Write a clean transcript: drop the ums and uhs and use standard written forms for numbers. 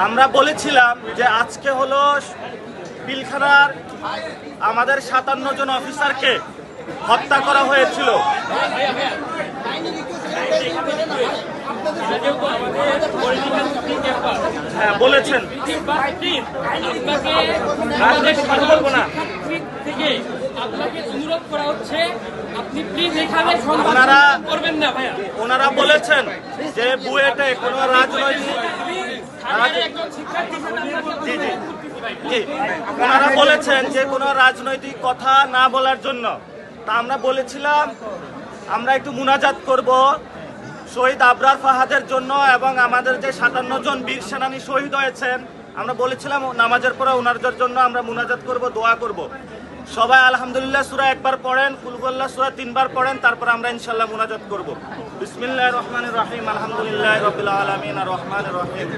আমরা বলেছিলাম যে আজকে হলো পিলখানার আমাদের 57 জন অফিসারকে হত্যা করা হয়েছিল। হ্যাঁ বলেছেন, ওনারা বলেছেন যে বুয়েটে কোনো রাজনৈতিক ওনারা বলেছেন যে কোনো রাজনৈতিক কথা না বলার জন্য। তা আমরা বলেছিলাম আমরা একটু মুনাজাত করব শহীদ আবরার ফাহাদের জন্য এবং আমাদের যে 57 জন বীর সেনানী শহীদ হয়েছেন, আমরা বলেছিলাম নামাজের পরে ওনাদের জন্য আমরা মুনাজাত করব, দোয়া করব। সবাই আলহামদুলিল্লাহ সূরা একবার পড়েন, কুল হুয়াল্লাহ সূরা 3 বার পড়েন, তারপর আমরা ইনশাআল্লাহ মুনাজাত করব। বিসমিল্লাহির রহমানির রহিম, আলহামদুলিল্লাহি রাব্বিল আলামিন, আর রহমানির রহিম।